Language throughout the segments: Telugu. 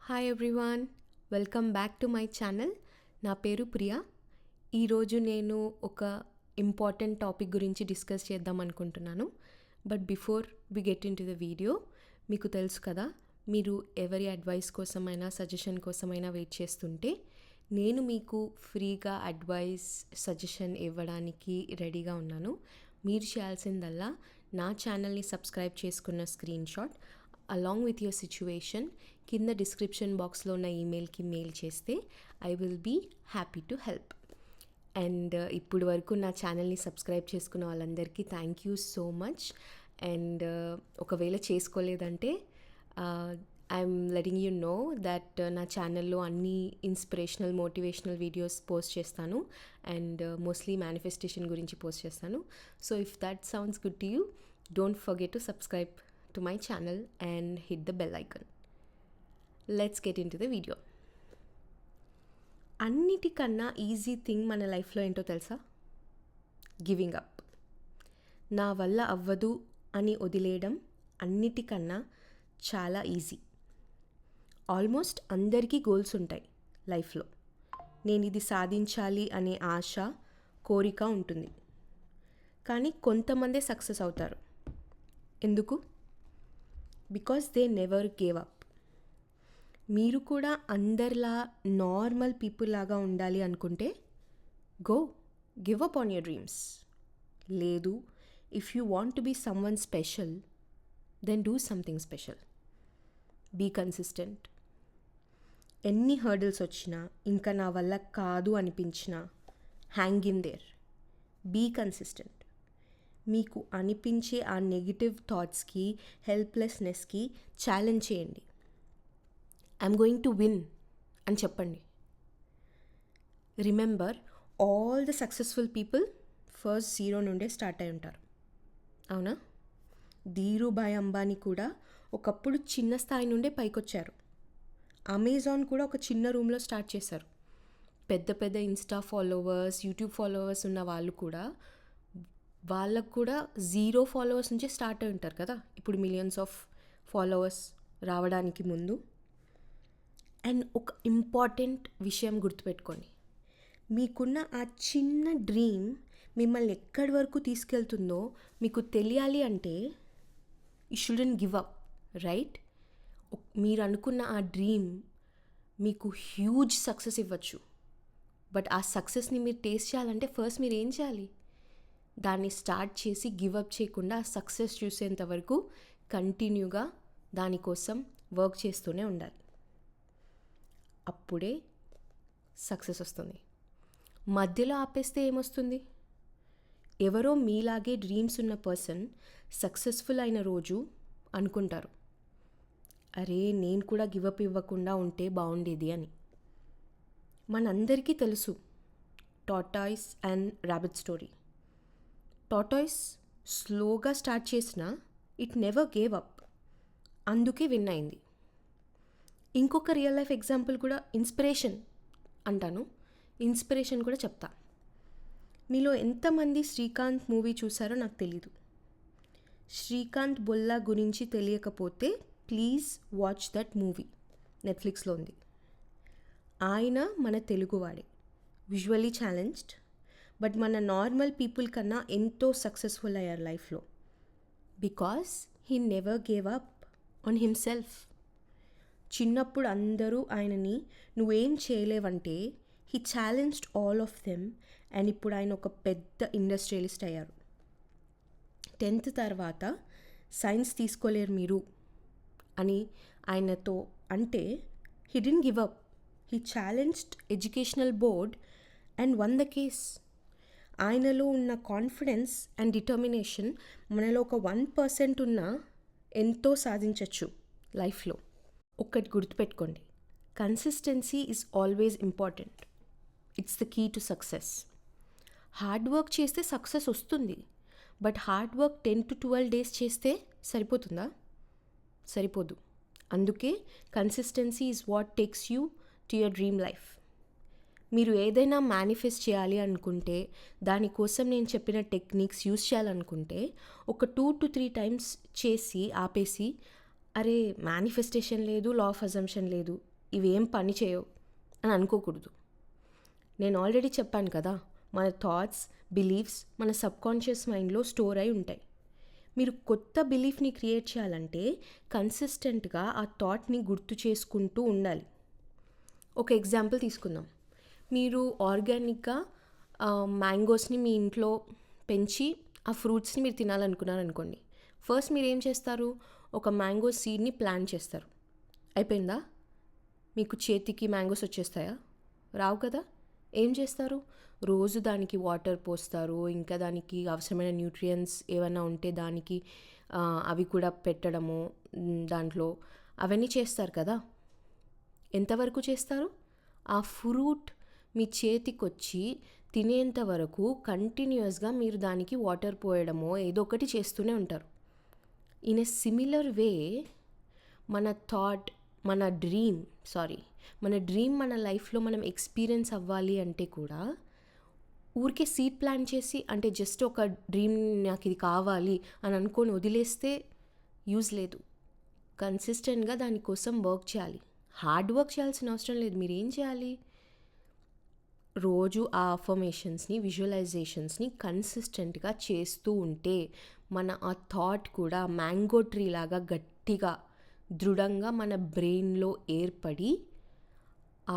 Hi everyone, welcome back to my channel. నా పేరు ప్రియా. ఈరోజు నేను ఒక ఇంపార్టెంట్ టాపిక్ గురించి డిస్కస్ చేద్దాం అనుకుంటున్నాను. But before we get into the video, మీకు తెలుసు కదా, మీరు ఎవరి అడ్వైస్ కోసమైనా సజెషన్ కోసమైనా వెయిట్ చేస్తుంటే నేను మీకు ఫ్రీగా అడ్వైస్ సజెషన్ ఇవ్వడానికి రెడీగా ఉన్నాను. మీరు చేయాల్సిందల్లా నా ఛానల్ని సబ్స్క్రైబ్ చేసుకున్న screenshot along with your situation కింద డిస్క్రిప్షన్ బాక్స్లో ఉన్న ఈమెయిల్కి మెయిల్ చేస్తే I will be happy to help. And ఇప్పుడు వరకు నా ఛానల్ని సబ్స్క్రైబ్ చేసుకున్న వాళ్ళందరికీ thank you so much. And ఒకవేళ చేసుకోలేదంటే I'm letting you know that నా ఛానల్లో అన్ని ఇన్స్పిరేషనల్ మోటివేషనల్ వీడియోస్ పోస్ట్ చేస్తాను అండ్ మోస్ట్లీ మేనిఫెస్టేషన్ గురించి పోస్ట్ చేస్తాను. So if that sounds good to you, don't forget to subscribe to my channel and hit the bell icon. Let's get into the video. అన్నిటికన్నా ఈజీ థింగ్ మన లైఫ్లో ఏంటో తెలుసా? Giving up. నా వల్ల అవ్వదు అని వదిలేయడం అన్నిటికన్నా చాలా ఈజీ. ఆల్మోస్ట్ అందరికీ గోల్స్ ఉంటాయి లైఫ్లో. నేను ఇది సాధించాలి అనే ఆశ, కోరిక ఉంటుంది. కానీ కొంతమందే సక్సెస్ అవుతారు. ఎందుకు? Because they never gave up. మీరు కూడా అందరిలా నార్మల్ పీపుల్ లాగా ఉండాలి అనుకుంటే go give up on your dreams. లేదు, if you want to be someone special, then do something special. Be consistent. ఎన్ని హర్డిల్స్ వచ్చినా, ఇంకా నా వల్ల కాదు అనిపించినా, hang in there. Be consistent. మీకు అనిపించే ఆ నెగిటివ్ థాట్స్కి, హెల్ప్లెస్నెస్కి ఛాలెంజ్ చేయండి. ఐఎమ్ గోయింగ్ టు విన్ అని చెప్పండి. Remember, all the successful people first zero నుండే స్టార్ట్ అయి ఉంటారు. అవునా? ధీరుభాయ్ అంబానీ కూడా ఒకప్పుడు చిన్న స్థాయి నుండే పైకొచ్చారు. అమెజాన్ కూడా ఒక చిన్న రూమ్లో స్టార్ట్ చేశారు. పెద్ద పెద్ద ఇన్స్టా ఫాలోవర్స్, యూట్యూబ్ ఫాలోవర్స్ ఉన్న వాళ్ళు కూడా వాళ్ళకు కూడా 0 ఫాలోవర్స్ నుంచే స్టార్ట్ అయి ఉంటారు కదా, ఇప్పుడు మిలియన్స్ ఆఫ్ ఫాలోవర్స్ రావడానికి ముందు. అండ్ ఒక ఇంపార్టెంట్ విషయం గుర్తుపెట్టుకోండి, మీకున్న ఆ చిన్న డ్రీమ్ మిమ్మల్ని ఎక్కడి వరకు తీసుకెళ్తుందో మీకు తెలియాలి అంటే you shouldn't give up, right? మీరు అనుకున్న ఆ డ్రీమ్ మీకు హ్యూజ్ సక్సెస్ ఇవ్వచ్చు. బట్ ఆ సక్సెస్ని మీరు టేస్ట్ చేయాలంటే ఫస్ట్ మీరు ఏం చేయాలి? దాన్ని స్టార్ట్ చేసి గివ్ అప్ చేయకుండా సక్సెస్ చూసేంత వరకు కంటిన్యూగా దానికోసం వర్క్ చేస్తూనే ఉండాలి. అప్పుడే సక్సెస్ వస్తుంది. మధ్యలో ఆపేస్తే ఏమొస్తుంది? ఎవరో మీలాగే డ్రీమ్స్ ఉన్న పర్సన్ సక్సెస్ఫుల్ అయిన రోజు అనుకుంటారు, అరే నేను కూడా గివ్ అప్ ఇవ్వకుండా ఉంటే బాగుండేది అని. మనందరికీ తెలుసు tortoise and rabbit story. Tortoise స్లోగా స్టార్ట్ చేసినా ఇట్ నెవర్ గేవ్ అప్, అందుకే విన్ అయింది. ఇంకొక రియల్ లైఫ్ ఎగ్జాంపుల్ కూడా ఇన్స్పిరేషన్ కూడా చెప్తా. మీలో ఎంతమంది శ్రీకాంత్ మూవీ చూసారో నాకు తెలీదు. శ్రీకాంత్ బొల్లా గురించి తెలియకపోతే ప్లీజ్ వాచ్ దట్ మూవీ, నెట్ఫ్లిక్స్లో ఉంది. ఆయన మన తెలుగువాడే, విజువల్లీ ఛాలెంజ్డ్, బట్ మన నార్మల్ పీపుల్ కన్నా ఎంతో సక్సెస్ఫుల్ అయ్యారు లైఫ్లో. Because he never gave up on himself. చిన్నప్పుడు అందరూ ఆయనని నువ్వేం చేయలేవంటే he challenged all of them. And ఇప్పుడు ఆయన ఒక పెద్ద ఇండస్ట్రియలిస్ట్ అయ్యారు. 10th తర్వాత సైన్స్ తీసుకోలేరు మీరు అని ఆయనతో అంటే he didn't give up. He challenged educational board and one the case. ఆయనలో ఉన్న కాన్ఫిడెన్స్ అండ్ డిటర్మినేషన్ మనలో ఒక 1% ఉన్నా ఎంతో సాధించవచ్చు లైఫ్లో. ఒక్కటి గుర్తుపెట్టుకోండి, consistency is always important. It's the key to success. Hard work చేస్తే సక్సెస్ వస్తుంది, but hard work 10 to 12 days చేస్తే సరిపోతుందా? సరిపోదు. అందుకే consistency is what takes you to your dream life. మీరు ఏదైనా మేనిఫెస్ట్ చేయాలి అనుకుంటే, దానికోసం నేను చెప్పిన టెక్నిక్స్ యూస్ చేయాలనుకుంటే ఒక 2 to 3 times చేసి ఆపేసి అరే మేనిఫెస్టేషన్ లేదు, లా ఆఫ్ అజంప్షన్ లేదు ఇవేం పని చేయవు అని అనుకోకూడదు. నేను ఆల్రెడీ చెప్పాను కదా, మన థాట్స్, బిలీఫ్స్ మన సబ్కాన్షియస్ మైండ్లో స్టోర్ అయి ఉంటాయి. మీరు కొత్త బిలీఫ్ని క్రియేట్ చేయాలంటే కన్సిస్టెంట్గా ఆ థాట్ని గుర్తు చేసుకుంటూ ఉండాలి. ఒక ఎగ్జాంపుల్ తీసుకుందాం. మీరు ఆర్గానిక్గా మ్యాంగోస్ని మీ ఇంట్లో పెంచి ఆ ఫ్రూట్స్ని మీరు తినాలనుకున్నారనుకోండి. ఫస్ట్ మీరు ఏం చేస్తారు? ఒక మ్యాంగో సీడ్ని ప్లాంట్ చేస్తారు. అయిపోయిందా? మీకు చేతికి మ్యాంగోస్ వచ్చేస్తాయా? రావు కదా. ఏం చేస్తారు? రోజు దానికి వాటర్ పోస్తారు, ఇంకా దానికి అవసరమైన న్యూట్రియంట్స్ ఏమైనా ఉంటే దానికి అవి కూడా పెట్టడము దాంట్లో అవన్నీ చేస్తారు కదా. ఎంతవరకు చేస్తారు? ఆ ఫ్రూట్ మీ చేతికి వచ్చి తినేంత వరకు కంటిన్యూస్గా మీరు దానికి వాటర్ పోయడమో ఏదో ఒకటి చేస్తూనే ఉంటారు. ఇన్ ఎ సిమిలర్ వే మన థాట్, మన డ్రీమ్ మన లైఫ్లో మనం ఎక్స్పీరియన్స్ అవ్వాలి అంటే కూడా ఊరికే సీడ్ ప్లాంట్ చేసి, అంటే జస్ట్ ఒక డ్రీమ్ నాకు ఇది కావాలి అని అనుకొని వదిలేస్తే యూజ్ లేదు. కన్సిస్టెంట్గా దానికోసం వర్క్ చేయాలి. హార్డ్ వర్క్ చేయాల్సిన అవసరం లేదు. మీరు ఏం చేయాలి? రోజు ఆ అఫర్మేషన్స్ని, విజువలైజేషన్స్ని కన్సిస్టెంట్గా చేస్తూ ఉంటే మన ఆ థాట్ కూడా మ్యాంగో ట్రీ లాగా గట్టిగా దృఢంగా మన బ్రెయిన్లో ఏర్పడి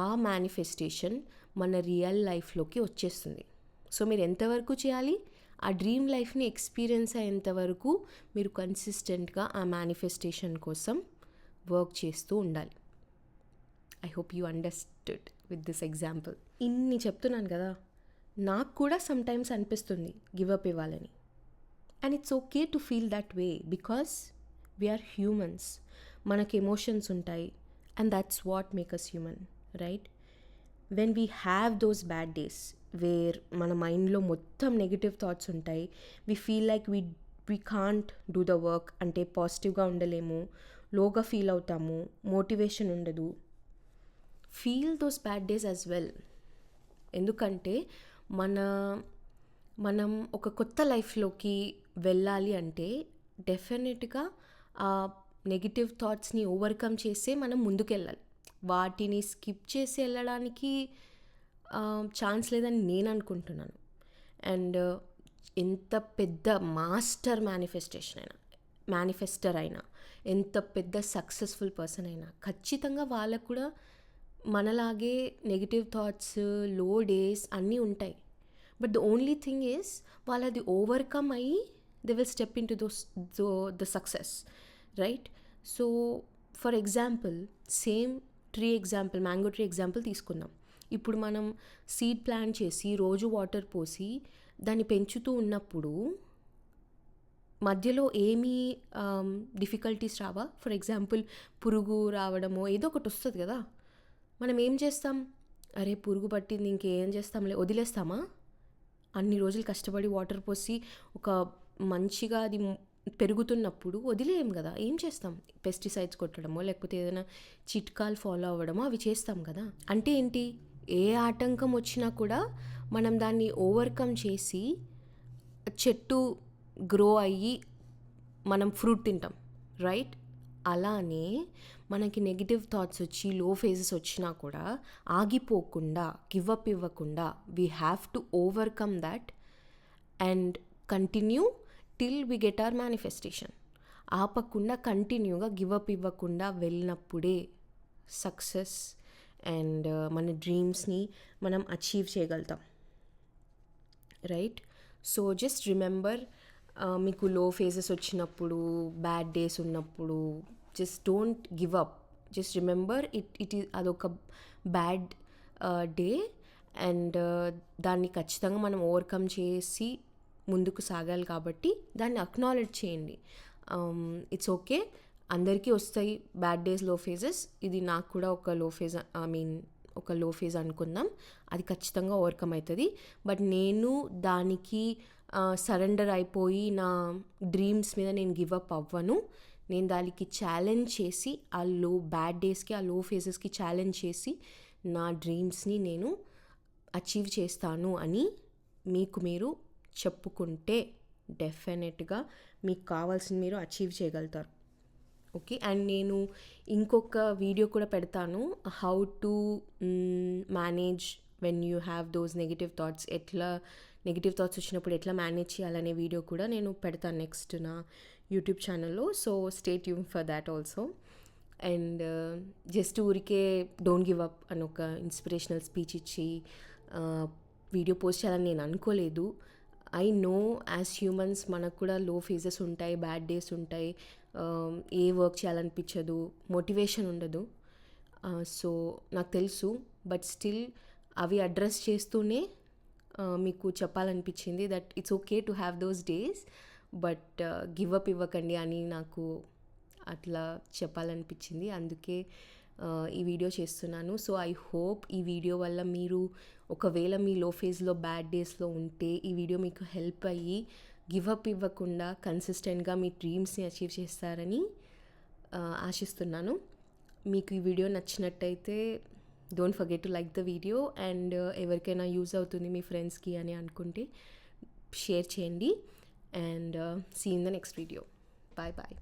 ఆ మేనిఫెస్టేషన్ మన రియల్ లైఫ్లోకి వచ్చేస్తుంది. సో మీరు ఎంతవరకు చేయాలి? ఆ డ్రీమ్ లైఫ్ని ఎక్స్పీరియన్స్ అయ్యేంతవరకు మీరు కన్సిస్టెంట్గా ఆ మేనిఫెస్టేషన్ కోసం వర్క్ చేస్తూ ఉండాలి. I hope you understood with this example. ఇన్ని చెప్తున్నాను కదా, నాకు కూడా సమ్టైమ్స్ అనిపిస్తుంది గివ్ అప్ ఇవ్వాలని. And it's okay to feel that way because we are humans. మనకి ఎమోషన్స్ ఉంటాయి and that's what make us human, right? When we have those bad days where మన మైండ్లో మొత్తం నెగిటివ్ థాట్స్ ఉంటాయి, we feel like we can't do the work, అంటే పాజిటివ్గా ఉండలేము, లోగా ఫీల్ అవుతాము, మోటివేషన్ ఉండదు. Feel those bad days as well. ఎందుకంటే మనం ఒక కొత్త లైఫ్లోకి వెళ్ళాలి అంటే డెఫినెట్గా ఆ నెగిటివ్ థాట్స్ని ఓవర్కమ్ చేసే మనం ముందుకెళ్ళాలి. వాటిని స్కిప్ చేసి వెళ్ళడానికి ఛాన్స్ లేదని నేను అనుకుంటున్నాను. అండ్ ఎంత పెద్ద మాస్టర్ మేనిఫెస్టర్ అయినా, ఎంత పెద్ద సక్సెస్ఫుల్ పర్సన్ అయినా ఖచ్చితంగా వాళ్ళకు కూడా మనలాగే నెగిటివ్ థాట్స్, లో డేస్ అన్నీ ఉంటాయి. But the only thing is వాళ్ళది ఓవర్కమ్ అయ్యి they will step in to the success, right? So for example, same mango tree example తీసుకుందాం. ఇప్పుడు మనం సీడ్ ప్లాంట్ చేసి రోజు వాటర్ పోసి దాన్ని పెంచుతూ ఉన్నప్పుడు మధ్యలో ఏమీ డిఫికల్టీస్ రావా? ఫర్ ఎగ్జాంపుల్ పురుగు రావడమో ఏదో ఒకటి వస్తుంది కదా. మనం ఏం చేస్తాం? అరే పురుగు పట్టింది ఇంకేం చేస్తాంలే, వదిలేస్తామా? అన్ని రోజులు కష్టపడి వాటర్ పోసి ఒక మంచిగా అది పెరుగుతున్నప్పుడు వదిలేయం కదా. ఏం చేస్తాం? పెస్టిసైడ్స్ కొట్టడమో లేకపోతే ఏదైనా చిట్కాలు ఫాలో అవ్వడమో అవి చేస్తాం కదా. అంటే ఏంటి? ఏ ఆటంకం వచ్చినా కూడా మనం దాన్ని ఓవర్కమ్ చేసి చెట్టు గ్రో అయ్యి మనం ఫ్రూట్ తింటాం, రైట్? అలానే మనకి నెగిటివ్ థాట్స్ వచ్చి లో ఫేజెస్ వచ్చినా కూడా ఆగిపోకుండా, గివ్ అప్ ఇవ్వకుండా we have to overcome that and continue till we get our manifestation. ఆపకుండా కంటిన్యూగా గివ్ అప్ ఇవ్వకుండా వెళ్ళినప్పుడే సక్సెస్ అండ్ మన డ్రీమ్స్ని మనం అచీవ్ చేయగలుగుతాం, రైట్? సో జస్ట్ రిమెంబర్, మీకు లో ఫేజెస్ వచ్చినప్పుడు, బ్యాడ్ డేస్ ఉన్నప్పుడు just don't give up. Just remember అదొక బ్యాడ్ డే అండ్ దాన్ని ఖచ్చితంగా మనం ఓవర్కమ్ చేసి ముందుకు సాగాలి. కాబట్టి దాన్ని అక్నాలెడ్జ్ చేయండి. ఇట్స్ ఓకే, అందరికీ వస్తాయి బ్యాడ్ డేస్, లో ఫేజెస్. ఇది నాకు కూడా ఒక లో ఫేజ్ అనుకుందాం. అది ఖచ్చితంగా ఓవర్కమ్ అవుతుంది. బట్ నేను దానికి సరెండర్ అయిపోయి నా డ్రీమ్స్ మీద నేను గివ్ అప్ అవ్వను. నేను దానికి ఛాలెంజ్ చేసి, ఆ బ్యాడ్ డేస్కి, ఆ లో ఫేజెస్కి ఛాలెంజ్ చేసి నా డ్రీమ్స్ని నేను అచీవ్ చేస్తాను అని మీకు మీరు చెప్పుకుంటే డెఫినెట్గా మీకు కావాల్సింది మీరు అచీవ్ చేయగలుగుతారు. ఓకే. అండ్ నేను ఇంకొక వీడియో కూడా పెడతాను. How to manage when you have those negative thoughts, ఎట్లా నెగెటివ్ థాట్స్ వచ్చినప్పుడు ఎట్లా మేనేజ్ చేయాలనే వీడియో కూడా నేను పెడతాను నెక్స్ట్ నా యూట్యూబ్ ఛానల్లో. So stay tune for that also. And just ఊరికే డోంట్ గివ్ అప్ అని ఒక ఇన్స్పిరేషనల్ స్పీచ్ ఇచ్చి వీడియో పోస్ట్ చేయాలని నేను అనుకోలేదు. ఐ నో యాజ్ హ్యూమన్స్ మనకు కూడా లో ఫేజెస్ ఉంటాయి, బ్యాడ్ డేస్ ఉంటాయి, ఏ వర్క్ చేయాలనిపించదు, మోటివేషన్ ఉండదు. సో నాకు తెలుసు, బట్ స్టిల్ అవి అడ్రస్ చేస్తూనే మీకు చెప్పాలనిపించింది that it's okay to have those days, but give up ఇవ్వకండి అని నాకు అట్లా చెప్పాలనిపించింది. అందుకే ఈ వీడియో చేస్తున్నాను. సో ఐ హోప్ ఈ వీడియో వల్ల మీరు ఒకవేళ మీ లో ఫేజ్లో బ్యాడ్ డేస్లో ఉంటే ఈ వీడియో మీకు హెల్ప్ అయ్యి గివ్ అప్ ఇవ్వకుండా కన్సిస్టెంట్గా మీ డ్రీమ్స్ని అచీవ్ చేస్తారని ఆశిస్తున్నాను. మీకు ఈ వీడియో నచ్చినట్టయితే don't forget to like the video. And ఎవరికైనా యూజ్ అవుతుంది మీ ఫ్రెండ్స్కి అని అనుకుంటే షేర్ చేయండి. And see in the next video. Bye bye.